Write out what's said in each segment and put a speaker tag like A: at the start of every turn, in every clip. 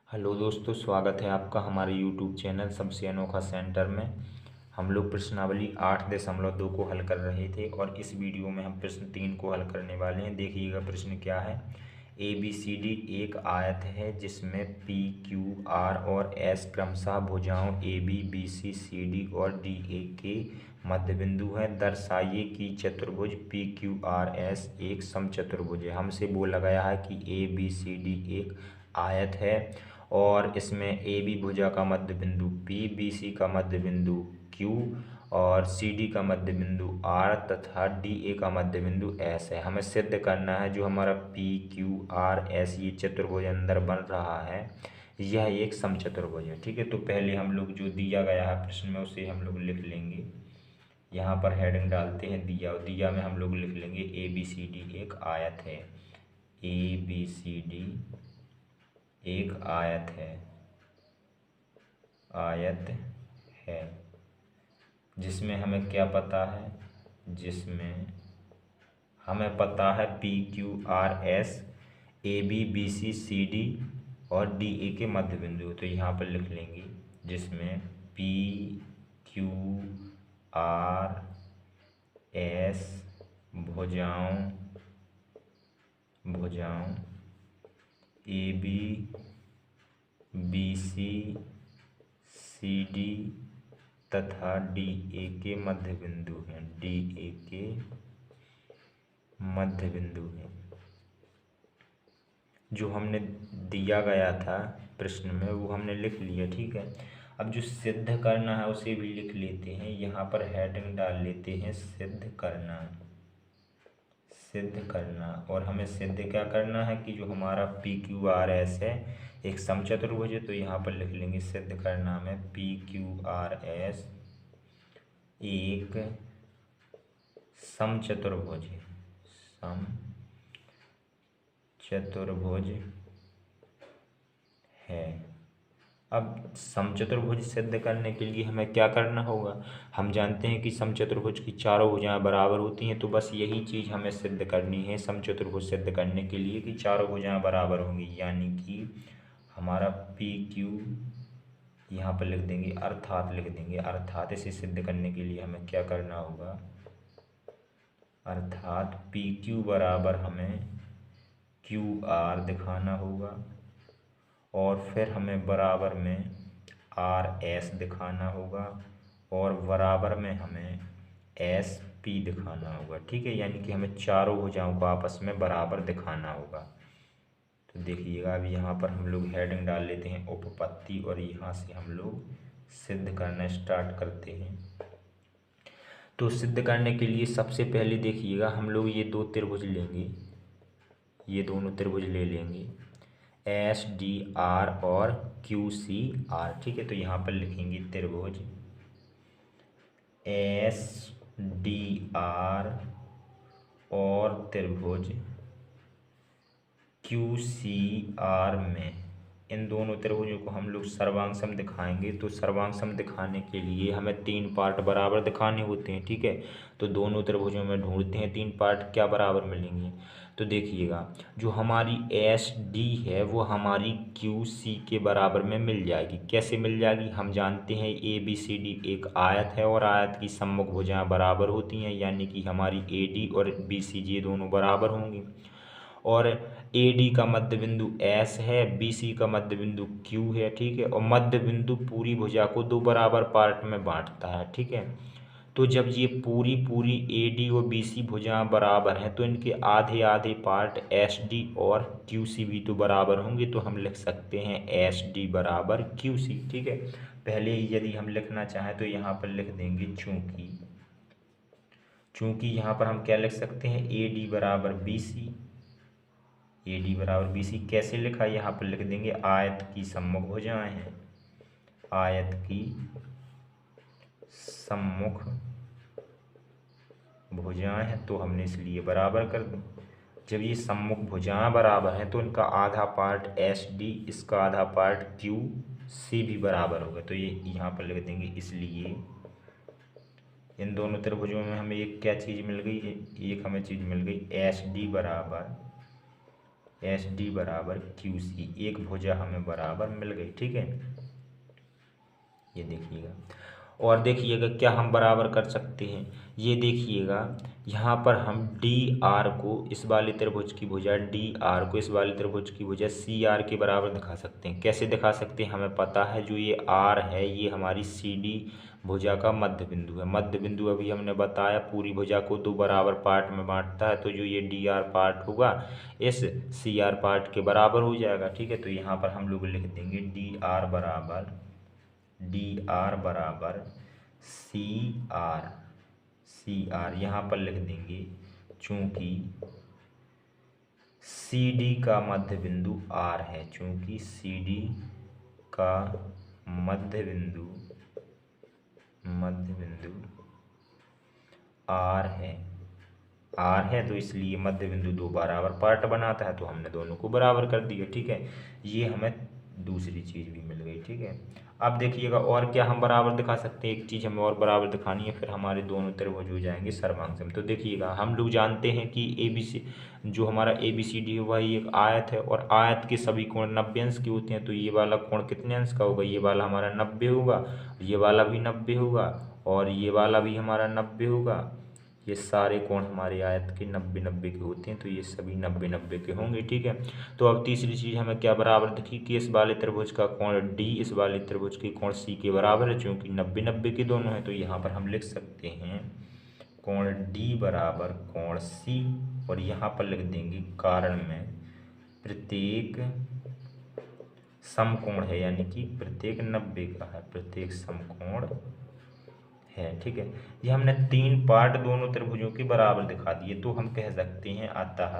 A: Hello दोस्तों, स्वागत है आपका हमारे यूट्यूब चैनल सबसे अनोखा सेंटर में। हम लोग प्रश्नावली 8.2 को हल कर रहे थे और इस वीडियो में हम प्रश्न 3 को हल करने वाले हैं। देखिएगा प्रश्न क्या है। ABCD एक आयत है जिसमें PQR और S क्रमशः भुजाओं ABBCCD और DA के मध्य बिंदु है। दर्शाइए कि चतुर्भुज PQRS एक समचतुर्भुज है। हमसे बोला गया है कि ABCD एक आयत है और इसमें ए बी भुजा का मध्य बिंदु P, BC का मध्य बिंदु Q और CD का मध्य बिंदु R तथा DA का मध्य बिंदु S है। हमें सिद्ध करना है जो हमारा PQRS ये चतुर्भुज अंदर बन रहा है, यह एक समचतुर्भुज है। ठीक है, तो पहले हम लोग जो दिया गया है प्रश्न में उसे हम लोग लिख लेंगे। यहाँ पर हेडिंग डालते हैं दिया में हम लोग लिख लेंगे ABCD एक आयत है। ABCD एक आयत है जिसमें हमें क्या पता है, जिसमें हमें पता है PQRS ABBCCD और DA के मध्य बिंदु। तो यहाँ पर लिख लेंगे जिसमें PQRS भुजाओं ABBCCD तथा DA के मध्य बिंदु हैं। जो हमने दिया गया था प्रश्न में वो हमने लिख लिया। ठीक है, अब जो सिद्ध करना है उसे भी लिख लेते हैं। यहाँ पर हेडिंग डाल लेते हैं सिद्ध करना। और हमें सिद्ध क्या करना है कि जो हमारा PQRS है एक समचतुर्भुज है। तो यहाँ पर लिख लेंगे सिद्ध करना में PQRS एक समचतुर्भुज है। अब समचतुर्भुज सिद्ध करने के लिए हमें क्या करना होगा। हम जानते हैं कि समचतुर्भुज की चारों भुजाएं बराबर होती हैं, तो बस यही चीज़ हमें सिद्ध करनी है समचतुर्भुज सिद्ध करने के लिए कि चारों भुजाएं बराबर होंगी। यानी कि हमारा PQ यहाँ पर लिख देंगे, अर्थात इसे सिद्ध करने के लिए हमें क्या करना होगा, अर्थात PQ बराबर हमें QR दिखाना होगा और फिर हमें बराबर में RS दिखाना होगा और बराबर में हमें SP दिखाना होगा। ठीक है, यानी कि हमें चारों भुजाओं को आपस में बराबर दिखाना होगा। तो देखिएगा अब यहाँ पर हम लोग हेडिंग डाल लेते हैं उपपत्ति और यहाँ से हम लोग सिद्ध करना स्टार्ट करते हैं। तो सिद्ध करने के लिए सबसे पहले देखिएगा हम लोग ये दो त्रिभुज लेंगे, ये दोनों त्रिभुज ले लेंगे SDR और QCR। ठीक है, तो यहाँ पर लिखेंगे त्रिभुज SDR और त्रिभुज QCR में इन दोनों त्रिभुजों को हम लोग सर्वांग दिखाएंगे। तो सर्वांग दिखाने के लिए हमें 3 पार्ट बराबर दिखाने होते हैं। ठीक है, तो दोनों त्रिभुजों में ढूंढते हैं 3 पार्ट क्या बराबर मिलेंगे। तो देखिएगा जो हमारी SD है वो हमारी QC के बराबर में मिल जाएगी। कैसे मिल जाएगी, हम जानते हैं ABCD एक आयत है और आयत की सम्मुख भुजाएं बराबर होती हैं, यानी कि हमारी AD और BC ये दोनों बराबर होंगी। और AD का मध्य बिंदु S है, BC का मध्य बिंदु Q है। ठीक है, और मध्य बिंदु पूरी भुजा को 2 बराबर पार्ट में बांटता है। ठीक है, तो जब ये पूरी AD और BC भुजाएं बराबर हैं तो इनके आधे आधे पार्ट SD और QC भी तो बराबर होंगे। तो हम लिख सकते हैं SD बराबर QC। ठीक है, पहले यदि हम लिखना चाहें तो यहाँ पर लिख देंगे चूंकि यहाँ पर हम क्या लिख सकते हैं AD बराबर BC। कैसे लिखा, यहाँ पर लिख देंगे आयत की सम्मुख भुजाएं हैं, आयत की सम्मुख भुजाएं हैं तो हमने इसलिए बराबर कर दी। जब ये सम्मुख भुजाएं बराबर हैं तो इनका आधा पार्ट SD, इसका आधा पार्ट QC भी बराबर होगा। तो ये यहाँ पर लिख देंगे। इसलिए इन दोनों त्रिभुजों में हमें एक क्या चीज़ मिल गई, एक हमें चीज़ मिल गई SD बराबर एस डी बराबर क्यू सी, एक भुजा हमें बराबर मिल गई। ठीक है, ये देखिएगा। और देखिएगा क्या हम बराबर कर सकते हैं, ये देखिएगा यहाँ पर हम डी आर को इस वाले त्रिभुज की भुजा डी आर को इस वाले त्रिभुज की भुजा सी आर के बराबर दिखा सकते हैं। कैसे दिखा सकते हैं, हमें पता है जो ये आर है ये हमारी सी डी भुजा का मध्य बिंदु है। मध्य बिंदु अभी हमने बताया पूरी भुजा को दो बराबर पार्ट में बांटता है, तो जो ये डी आर पार्ट होगा इस सी आर पार्ट के बराबर हो जाएगा। ठीक है, तो यहाँ पर हम लोग लिख देंगे डी आर बराबर सी आर यहाँ पर लिख देंगे, चूंकि सी डी का मध्य बिंदु आर है, चूंकि सी डी का मध्य बिंदु आर है तो इसलिए मध्य बिंदु दो बराबर पार्ट बनाता है, तो हमने दोनों को बराबर कर दिया। ठीक है, ये हमें दूसरी चीज़ भी मिल गई। ठीक है, अब देखिएगा और क्या हम बराबर दिखा सकते हैं, एक चीज़ हमें और बराबर दिखानी है, फिर हमारे दोनों त्रिभुज हो जाएंगे सर्वांग। तो देखिएगा हम लोग जानते हैं कि ए बी सी जो हमारा ए बी सी डी है वही एक आयत है, और आयत के सभी कोण 90 अंश के होते हैं। तो ये वाला कोण कितने अंश का होगा, ये वाला हमारा 90 होगा, ये वाला भी 90 होगा, और ये वाला भी हमारा 90 होगा। ये सारे कोण हमारे आयत के 90-90 के होते हैं, तो ये सभी 90-90 के होंगे। ठीक है, तो अब तीसरी चीज़ हमें क्या बराबर दिखी कि इस वाले त्रिभुज का कोण डी इस वाले त्रिभुज के कोण सी के बराबर है, चूंकि 90-90 के दोनों हैं। तो यहाँ पर हम लिख सकते हैं कोण डी बराबर कोण सी, और यहाँ पर लिख देंगे कारण में प्रत्येक समकोण है, यानी कि प्रत्येक 90 का है, प्रत्येक समकोण है। ठीक है, ये हमने तीन पार्ट दोनों त्रिभुजों के बराबर दिखा दिए। तो हम कह सकते हैं अतः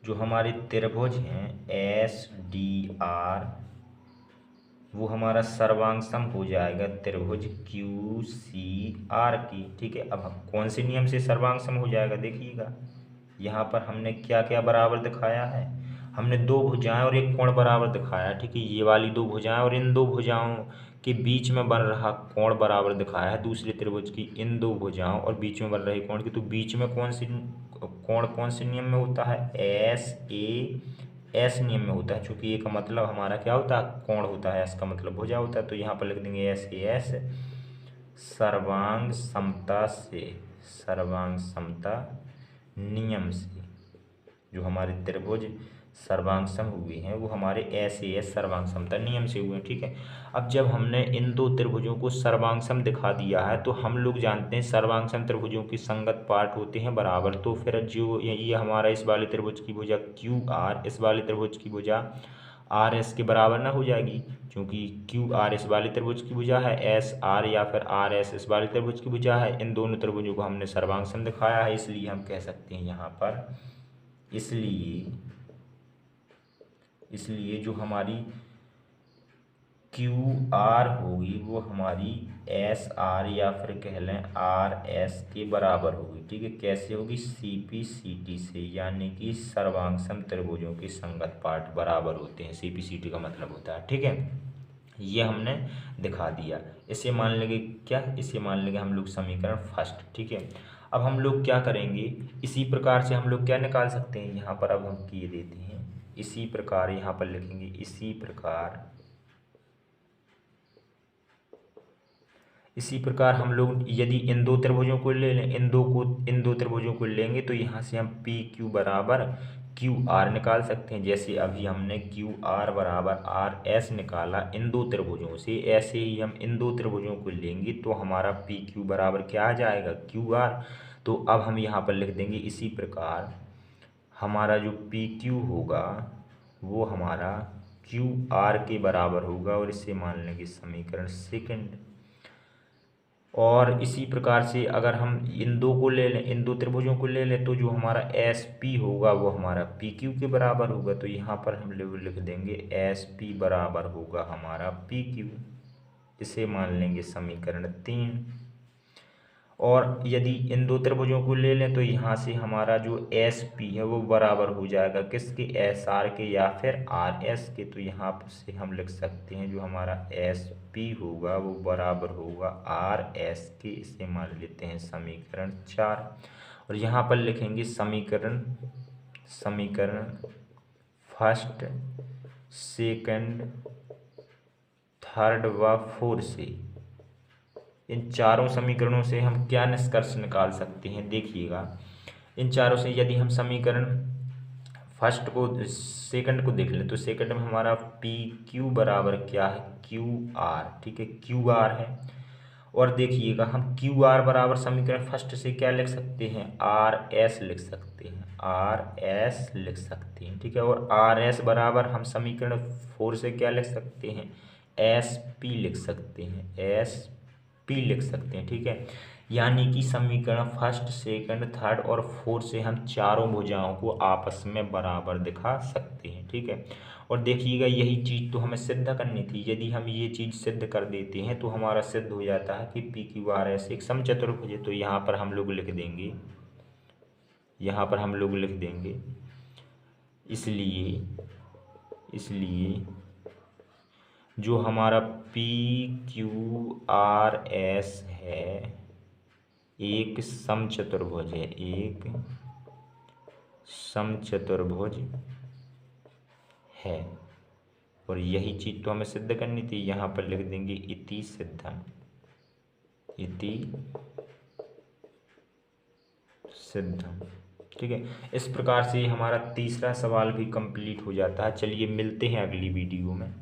A: जो हमारे त्रिभुज हैं एस डी आर वो हमारा सर्वांग सम हो जाएगा त्रिभुज क्यू सी आर की। ठीक है, अब हम कौन से नियम से सर्वांग सम हो जाएगा, देखिएगा यहाँ पर हमने क्या क्या बराबर दिखाया है, हमने दो भुजाएं और एक कोण बराबर दिखाया। ठीक है, ये वाली दो भुजाएं और इन दो भुजाओं के बीच में बन रहा कोण बराबर दिखाया है दूसरे त्रिभुज की इन दो भुजाओं और बीच में बन रहे कोण की। तो बीच में कौन से नियम में होता है, एस नियम में होता है, चूंकि ए का मतलब हमारा क्या होता है, कोण होता है, एस का मतलब भुजा होता है। तो यहाँ पर लिख देंगे एस सर्वांग समता नियम से जो हमारे त्रिभुज सर्वांग सम हुए हैं वो हमारे एस सर्वांग समता नियम से हुए हैं। ठीक है, अब जब हमने इन दो त्रिभुजों को सर्वांग सम दिखा दिया है, तो हम लोग जानते हैं सर्वांग सम त्रिभुजों के संगत पार्ट होते हैं बराबर। तो फिर जो ये हमारा इस वाले त्रिभुज की भुजा क्यू आर इस वाले त्रिभुज की भुजा आर एस के बराबर ना हो जाएगी, क्योंकि क्यू आर इस वाले त्रिभुज की भुजा है, एस आर या फिर आर एस इस वाले त्रिभुज की भुजा है। इन दोनों त्रिभुजों को हमने सर्वांग सम दिखाया है, इसलिए हम कह सकते हैं यहाँ पर इसलिए जो हमारी क्यू आर होगी वो हमारी एस आर या फिर कह लें आर एस के बराबर होगी। ठीक है, कैसे होगी, सी पी सी टी से, यानी कि सर्वांग सम त्रिभुजों के संगत पार्ट बराबर होते हैं, सी पी सी टी का मतलब होता है। ठीक है, ये हमने दिखा दिया। इसे मान लेंगे क्या, इसे मान लेंगे हम लोग समीकरण फर्स्ट। ठीक है, अब हम लोग क्या करेंगे, इसी प्रकार से हम लोग क्या निकाल सकते हैं, यहाँ पर अब हम किए देते हैं इसी प्रकार, यहाँ पर लिखेंगे इसी प्रकार हम लोग यदि इन दो त्रिभुजों को ले लें, इन दो त्रिभुजों को लेंगे तो यहाँ से हम पी क्यू बराबर क्यू आर निकाल सकते हैं। जैसे अभी हमने क्यू आर बराबर आर एस निकाला इन दो त्रिभुजों से, ऐसे ही हम इन दो त्रिभुजों को लेंगे तो हमारा पी क्यू बराबर क्या आ जाएगा, क्यू आर। तो अब हम यहाँ पर लिख देंगे इसी प्रकार हमारा जो पी क्यू होगा वो हमारा क्यू आर के बराबर होगा, और इसे मान लेंगे समीकरण सेकंड। और इसी प्रकार से अगर हम इन दो को ले लें, इन दो त्रिभुजों को ले लें, तो जो हमारा एस पी होगा वो हमारा पी क्यू के बराबर होगा। तो यहाँ पर हम लिख देंगे एस पी बराबर होगा हमारा पी क्यू, इसे मान लेंगे समीकरण 3। और यदि इन दो त्रिभुजों को ले लें तो यहाँ से हमारा जो एस पी है वो बराबर हो जाएगा किसके, एस आर के या फिर आर एस के। तो यहाँ से हम लिख सकते हैं जो हमारा एस पी होगा वो बराबर होगा आर एस के, इसे मान लेते हैं समीकरण 4। और यहाँ पर लिखेंगे समीकरण समीकरण फर्स्ट, सेकंड, थर्ड व फोर्थ से, इन चारों समीकरणों से हम क्या निष्कर्ष निकाल सकते हैं? देखिएगा, इन चारों से यदि हम समीकरण फर्स्ट को, सेकंड को देख लें तो सेकंड में हमारा पी क्यू बराबर क्या है? Q R. ठीक है, क्यू आर है। और देखिएगा, हम क्यू आर बराबर समीकरण फर्स्ट से क्या लिख सकते हैं? आर एस लिख सकते हैं, आर एस लिख सकते हैं। ठीक है, और आर एस बराबर हम समीकरण फोर से क्या लिख सकते हैं? एस पी लिख सकते हैं, एस पी लिख सकते हैं। ठीक है, यानी कि समीकरण फर्स्ट, सेकंड, थर्ड और फोर्थ से हम चारों भुजाओं को आपस में बराबर दिखा सकते हैं। ठीक है, और देखिएगा, यही चीज़ तो हमें सिद्ध करनी थी। यदि हम ये चीज़ सिद्ध कर देते हैं तो हमारा सिद्ध हो जाता है कि पी क्यू आर एस एक समचतुर्भुज है। तो यहाँ पर हम लोग लिख देंगे, यहाँ पर हम लोग लिख देंगे, इसलिए जो हमारा पी क्यू आर एस है एक समचतुर्भुज है, एक समचतुर्भुज है। और यही चीज़ तो हमें सिद्ध करनी थी। यहाँ पर लिख देंगे इति सिद्धम, इति सिद्धम। ठीक है, इस प्रकार से हमारा तीसरा सवाल भी कंप्लीट हो जाता है। चलिए मिलते हैं अगली वीडियो में।